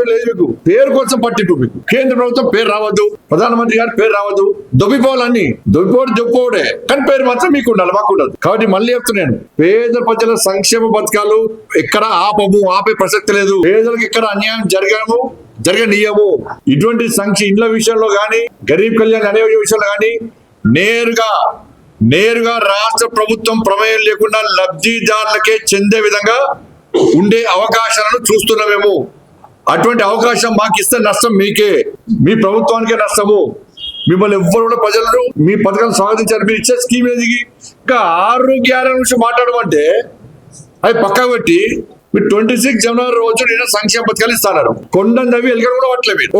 లేదు మీకు పేరు కోసం పట్టింపు మీకు కేంద్ర ప్రభుత్వం పేరు రావద్దు, ప్రధానమంత్రి గారి పేరు రావద్దు, దొబ్బిపోవాలని దొబ్బిపోవడే కానీ పేరు మాత్రం మీకు ఉండాలి, మాకు ఉండదు. కాబట్టి మళ్ళీ చెప్తున్నాను, పేద ప్రజల సంక్షేమ పథకాలు ఎక్కడ ఆపే ప్రసక్తి లేదు. పేదలకు ఎక్కడ అన్యాయం జరగనీయము. ఇటువంటి ఇండ్ల విషయంలో గాని, గరీబ్ కళ్యాణ్ అనే విషయంలో గాని నేరుగా రాష్ట్ర ప్రభుత్వం ప్రమేయం లేకుండా లబ్ధిదారులకే చెందే విధంగా ఉండే అవకాశాలను చూస్తున్నామేమో. అటువంటి అవకాశం మాకు ఇస్తే నష్టం మీకే, మీ ప్రభుత్వానికే నష్టము. మిమ్మల్ని ఎవ్వరు కూడా ప్రజలను మీ పథకాలు స్వాగతించారు. మీరు ఇచ్చే స్కీమ్ ఏది? ఇంకా ఆరోగ్యాల గురించి మాట్లాడమంటే అవి పక్కకు పెట్టి మీరు 26 జనవరి రోజు నేను సంక్షేమ పథకాలు ఇస్తున్నారు. కొండవి ఎలుగడ కూడా పట్టలేదు. మీరు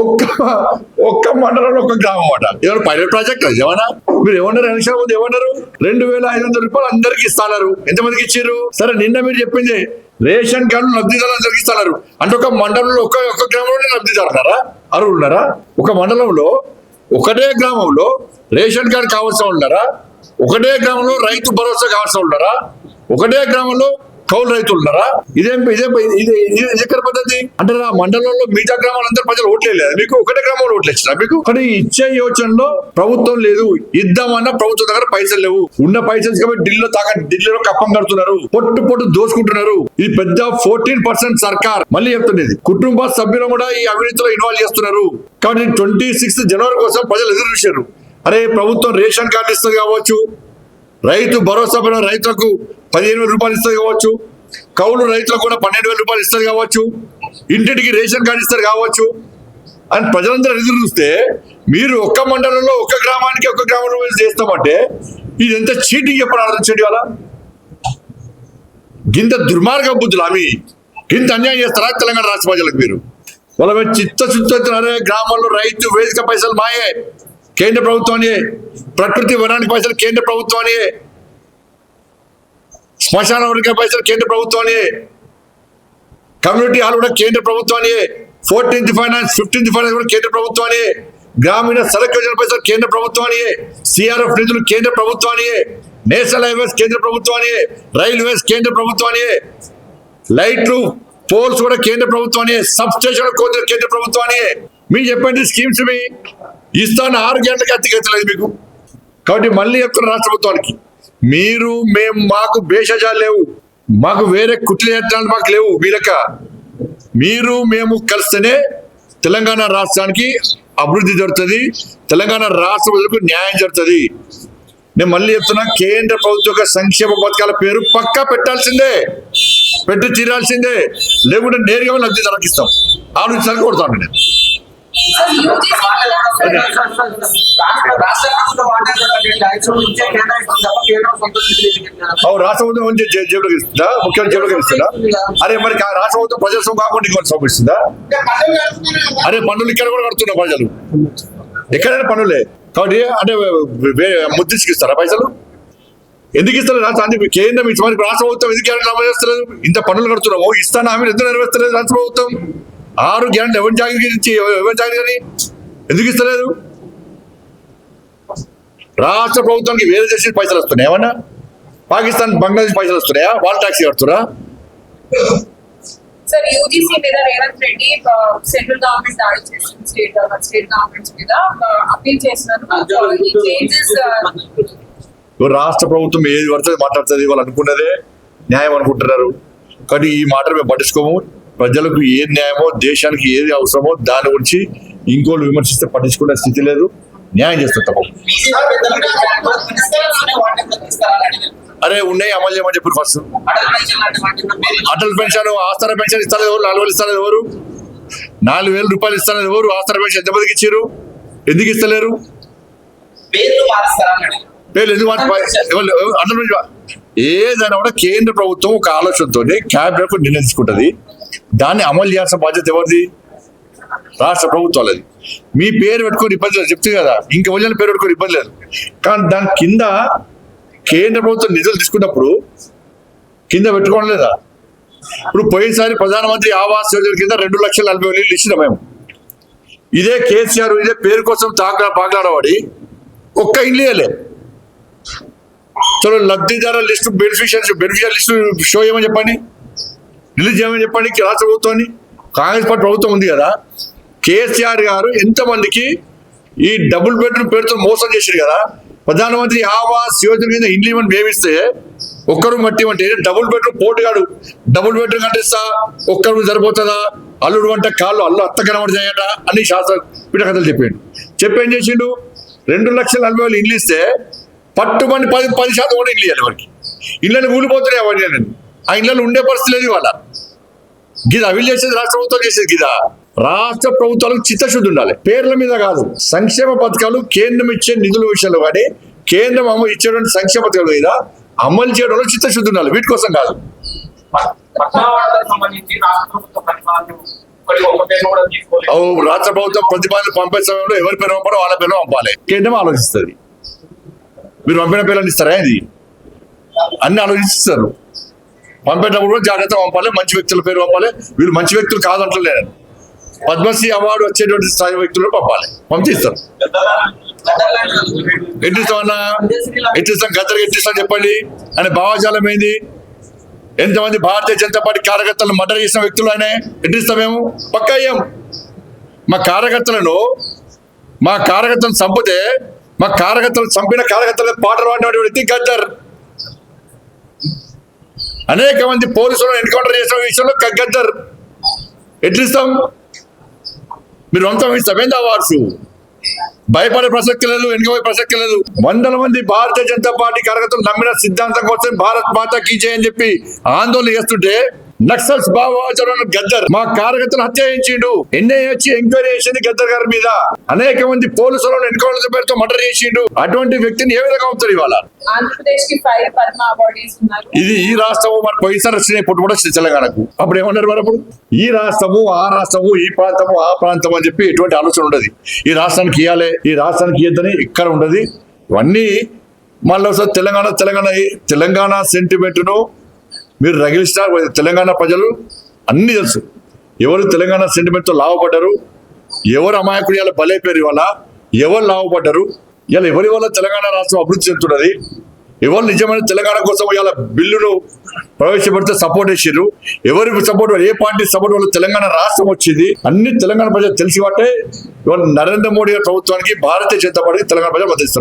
ఒక్క మండలంలో ఒక్క గ్రామం అట. ఏమైనా పైలట్ ప్రాజెక్ట్ అది ఏమన్నా? మీరు ఏమన్నారు? ఎలక్షన్ ముందు ఏమన్నారు? 2500 రూపాయలు అందరికి ఇస్తున్నారు. ఎంతమందికి ఇచ్చారు? సరే, నిన్న మీరు చెప్పింది రేషన్ కార్డు లబ్ధిదారులు జరిగిస్తున్నారు అంటే ఒక మండలంలో ఒక్క గ్రామంలో లబ్ధిదారున్నారా? అరువులు ఉన్నారా? ఒక మండలంలో ఒకటే గ్రామంలో రేషన్ కార్డు కావాల్సిన ఉన్నారా? ఒకటే గ్రామంలో రైతు భరోసా కావాల్సిన ఉన్నారా? ఒకటే గ్రామంలో కౌలు రైతులు ఉన్నారా? ఇది ఎక్కడ పద్ధతి అంటే? ఆ మండలంలో మిగతా గ్రామాలందరూ ప్రజలు ఓట్లేదు, మీకు ఒకటే గ్రామంలో ఓట్లు ఇచ్చినా మీకు? కానీ ఇచ్చే యోచనలో ప్రభుత్వం లేదు. ఇద్దామన్నా ప్రభుత్వం దగ్గర పైసలు లేవు. ఉన్న పైసలు కాబట్టి ఢిల్లీలో కప్పం కడుతున్నారు, పొట్టు దోసుకుంటున్నారు. ఇది పెద్ద 14% సర్కార్. మళ్ళీ చెప్తున్నది, కుటుంబ సభ్యులు కూడా ఈ అవినీతిలో ఇన్వాల్వ్ చేస్తున్నారు. కాబట్టి 26 జనవరి కోసం ప్రజలు ఎదురు చూశారు. అరే, ప్రభుత్వం రేషన్ కార్డు ఇస్తుంది కావచ్చు, రైతు భరోసా రైతులకు 15,000 రూపాయలు ఇస్తుంది కావచ్చు, కౌలు రైతులకు కూడా 12,000 రూపాయలు ఇస్తుంది కావచ్చు, ఇంటింటికి రేషన్ కార్డు ఇస్తారు కావచ్చు అని ప్రజలందరూ ఎదురు చూస్తే మీరు ఒక్క మండలంలో ఒక్క గ్రామంలో చేస్తామంటే ఇది ఎంత చీటింగ్ చెప్పడం అర్థం చేయండి. వాళ్ళ గింత దుర్మార్గ బుద్ధులు అవి గింత అన్యాయం చేస్తారా తెలంగాణ రాష్ట్ర ప్రజలకు? మీరు వాళ్ళ చిత్తశుద్ధి గ్రామాల్లో రైతు వేదిక పైసలు మాయే, కేంద్ర ప్రభుత్వాన్ని, ప్రకృతి వనానికి పైసలు కేంద్ర ప్రభుత్వాన్ని, శ్మశాన వర్గ పైసలు కేంద్ర ప్రభుత్వాన్ని, కమ్యూనిటీ హాల్ కూడా కేంద్ర ప్రభుత్వాన్ని, 14th ఫైనాన్స్ 15th ఫైనాన్స్ కూడా కేంద్ర ప్రభుత్వాన్ని, గ్రామీణ సడక్ యోజన పైసలు కేంద్ర ప్రభుత్వాన్ని, సిఆర్ఎఫ్ నిధులు కేంద్ర ప్రభుత్వాన్ని, నేషనల్ హైవేస్ కేంద్ర ప్రభుత్వాన్ని, రైల్వేస్ కేంద్ర ప్రభుత్వాన్ని, లైట్లు పోల్స్ కూడా కేంద్ర ప్రభుత్వాన్ని, సబ్ స్టేషన్ కేంద్ర ప్రభుత్వాన్ని. మీరు చెప్పండి స్కీమ్స్ మీ ఇస్తాను 6 గంటలకి అతిగతలేదు మీకు. కాబట్టి మళ్ళీ చెప్తున్న రాష్ట్ర ప్రభుత్వానికి, మాకు భేషజాలు లేవు, మాకు వేరే కుట్ల యత్నాలు మాకు లేవు. మేము కలిస్తేనే తెలంగాణ రాష్ట్రానికి అభివృద్ధి జరుగుతుంది, తెలంగాణ రాష్ట్ర ప్రజలకు న్యాయం జరుగుతుంది. నేను మళ్ళీ చెప్తున్నా, కేంద్ర ప్రభుత్వ సంక్షేమ పథకాల పేరు పక్కా పెట్టి తీరాల్సిందే, లేకుంటే నేరుగా లబ్ధి తలకిస్తాం. ఆలోచించాలని కొడతాను నేను. రాష్ట్ర ప్రభుత్వం జేబులోకి ఇస్తుందా? ముఖ్యమంత్రి జేబులోకి ఇస్తుందా? అరే మరి రాష్ట్ర ప్రభుత్వం ప్రజల సొమ్ము కాకుండా ఇంకొక సొమ్ము ఇస్తుందా? అరే పన్నులు ఇక్కడ కూడా కడుతున్నారు ప్రజలు, ఎక్కడైనా పన్నులే. కాబట్టి అంటే ముద్దిస్తారా పైసలు? ఎందుకు ఇస్తారు? రాష్ట్రానికి కేంద్రం ఇచ్చి రాష్ట్ర ప్రభుత్వం ఎందుకు అమలు చేస్తలేదు? ఇంత పన్నులు కడుతున్నాము, ఇస్తాను హామీలు ఎందుకు నెరవేర్చలేదు రాష్ట్ర ప్రభుత్వం? 6 గ్యారెంటీ ఎవరి జాగ్రత్త ఎందుకు ఇస్తలేదు? రాష్ట్ర ప్రభుత్వానికి వేరే దేశం పైసలు వస్తున్నాయి, ఏమన్నా పాకిస్తాన్ బంగ్లాదేశ్ పైసలు వస్తున్నాయా? వాళ్ళు ట్యాక్సీ కడుతురా? రాష్ట్ర ప్రభుత్వం ఏది పడుతుంది మాట్లాడుతుంది, వాళ్ళు అనుకున్నదే న్యాయం అనుకుంటున్నారు. కానీ ఈ మాటలు మేము పట్టించుకోము. ప్రజలకు ఏది న్యాయమో, దేశానికి ఏది అవసరమో దాని గురించి ఇంకోళ్ళు విమర్శిస్తే పట్టించుకునే స్థితి లేదు. న్యాయం చేస్తాం తప్ప. అరే ఉన్నాయి, అమలు చేయమని చెప్పారు. ఫస్ట్ అటల్ పెన్షన్, ఆస్థాన పెన్షన్ ఇస్తారు ఎవరు? 4,000 ఇస్తారు ఎవరు? 4,000 రూపాయలు ఇస్తారు ఎవరు? ఆస్థాన పెన్షన్ ఎంతమందికి ఇచ్చారు? ఎందుకు ఇస్తలేరు? పేర్లు ఎందుకు? ఏదైనా కూడా కేంద్ర ప్రభుత్వం ఒక ఆలోచనతో క్యాబినెట్ నిర్ణయం తీసుకుంటుంది, దాన్ని అమలు చేయాల్సిన బాధ్యత ఎవరిది? రాష్ట్ర ప్రభుత్వాలది. మీ పేరు పెట్టుకొని ఇబ్బంది లేదు, చెప్తే కదా, ఇంకా వదిలిన పేరు పెట్టుకొని ఇబ్బంది లేదు. కానీ దాని కింద కేంద్ర ప్రభుత్వం నిధులు తీసుకున్నప్పుడు కింద పెట్టుకోవడం లేదా? ఇప్పుడు పోయినసారి ప్రధానమంత్రి ఆవాస్ యోజన కింద 2,40,000 ఇచ్చినాం మేము. ఇదే కేసీఆర్ ఇదే పేరు కోసం పాగలాడవాడి ఒక్క ఇల్లు ఇవ్వలే. చలో లబ్ధిదారుల లిస్టు, బెనిఫిషియర్ లిస్టు షో చేయమని చెప్పండి, రిలీజ్ చేయమని చెప్పండి రాష్ట్ర ప్రభుత్వాన్ని. కాంగ్రెస్ పార్టీ ప్రభుత్వం ఉంది కదా, కేసీఆర్ గారు ఎంతమందికి ఈ డబుల్ బెడ్రూమ్ పేరుతో మోసం చేశారు కదా. ప్రధానమంత్రి ఆవాస్ యోజన కింద ఇండ్లు ఇవ్వని వేవిస్తే ఒక్కరు మట్టి అంటే డబుల్ బెడ్రూమ్ పోటుగాడు డబుల్ బెడ్రూమ్ కట్టిస్తా ఒక్కరు సరిపోతుందా, అల్లుడు అంటే కాళ్ళు అల్లు అత్త కనబడతాయట అని శాస్త్ర పీఠకథలు చెప్పేం చేసిండు. 2,40,000 ఇండ్లు ఇస్తే పట్టుమని 10% కూడా ఇండ్లు ఇవ్వాలి వారికి. ఇళ్ళని కూలిపోతున్నాయి అవన్నీ. ఆ ఇళ్ళలో ఉండే పరిస్థితి లేదు ఇవాళ. గిద అవిలు చేసేది రాష్ట్ర ప్రభుత్వం చేసేది గిద. రాష్ట్ర ప్రభుత్వాలకు చిత్తశుద్ధి ఉండాలి, పేర్ల మీద కాదు. సంక్షేమ పథకాలు కేంద్రం ఇచ్చే నిధుల విషయంలో కానీ కేంద్రం ఇచ్చేటువంటి సంక్షేమ పథకాలు మీద అమలు చేయడంలో చిత్తశుద్ధి ఉండాలి, వీటి కోసం కాదు. రాష్ట్ర ప్రభుత్వం ప్రతిపాదన పంపే సమయంలో ఎవరి పేరు పంపడం వాళ్ళ పేరు పంపాలి. కేంద్రం ఆలోచిస్తుంది. మీరు పంపిన పేర్లను ఇస్తారా? ఇది అన్ని ఆలోచిస్తారు. పంపేటప్పుడు కూడా జాగ్రత్తగా పంపాలి, మంచి వ్యక్తుల పేరు పంపాలి. వీళ్ళు మంచి వ్యక్తులు కాదంటలేదు, పద్మశ్రీ అవార్డు వచ్చేటువంటి స్థాయి వ్యక్తులు పంపాలి, పంపిస్తారు. ఎట్టిస్తామన్నా ఎట్టిస్తాం, గద్దరికి ఎట్టిస్తాం చెప్పండి అనే భావజాలం ఏంది? ఎంతమంది భారతీయ జనతా పార్టీ కార్యకర్తలను మర్డర్ చేసిన వ్యక్తులు ఆయన ఎట్టిస్తామేమో పక్కా అయ్యాం. మా కార్యకర్తలను చంపితే మా కార్యకర్తలు చంపిన కార్యకర్తలు పాటలు పాడిన వ్యక్తి గద్దర్. అనేక మంది పోలీసులను ఎన్కౌంటర్ చేసిన విషయంలో గద్దర్. ఎట్లిస్తాం? మీరు అంతం ఇస్తాం ఏంది అవార్డ్స్? భయపడే ప్రసక్తి లేదు, వెనుకపోయే ప్రసక్తి లేదు. 100 మంది భారతీయ జనతా పార్టీ కార్యకర్తలు నమ్మిన సిద్ధాంతం కోసం భారత్ మాతా కీ జై అని చెప్పి ఆందోళన చేస్తుంటే నక్సల్స్ భావజన గద్దర్ మా కార్యకర్తలు హత్య చేయించిండు. ఎన్ఐఏ వచ్చి ఎంక్వైరీ చేసింది గద్దర్ గారి మీద. అనేక మంది పోలీసులను ఎన్కౌంటర్ పేరుతో మర్డర్ చేసిండు. అటువంటి వ్యక్తిని ఏ విధంగా అవుతారు ఇవాళ? ఇది ఈ రాష్ట్రము మరి పోయినసారి వచ్చినాయి, పుట్టుబడి వచ్చింది తెలంగాణకు. అప్పుడు ఏమన్నారు మరి? అప్పుడు ఈ రాష్ట్రము ఆ రాష్ట్రము, ఈ ప్రాంతము ఆ ప్రాంతం అని చెప్పి ఎటువంటి ఆలోచన ఉండదు. ఈ రాష్ట్రానికి ఇవ్వాలి, ఈ రాష్ట్రానికి ఇద్దని ఇక్కడ ఉండదు. ఇవన్నీ మళ్ళీ ఒకసారి తెలంగాణ సెంటిమెంట్ ను మీరు రగిలిస్తా. తెలంగాణ ప్రజలు అన్ని తెలుసు, ఎవరు తెలంగాణ సెంటిమెంట్ తో లాభపడ్డారు, ఎవరు అమాయకుడు ఇలా బలైపోయారు, ఇవాళ ఎవరు లాభపడ్డారు, ఇలా ఎవరి వల్ల తెలంగాణ రాష్ట్రం అభివృద్ధి చెందుతున్నది, ఎవరు నిజమైన తెలంగాణ కోసం ఇవాళ బిల్లును ప్రవేశపెడితే సపోర్ట్ చేసారు, ఎవరి సపోర్ట్, ఏ పార్టీ సపోర్ట్ వల్ల తెలంగాణ రాష్ట్రం వచ్చింది, అన్ని తెలంగాణ ప్రజలు తెలిసి బట్టే ఇవాళ నరేంద్ర మోడీ గారి ప్రభుత్వానికి భారతీయ జనతా పార్టీకి తెలంగాణ ప్రజలు మద్దతిస్తారు.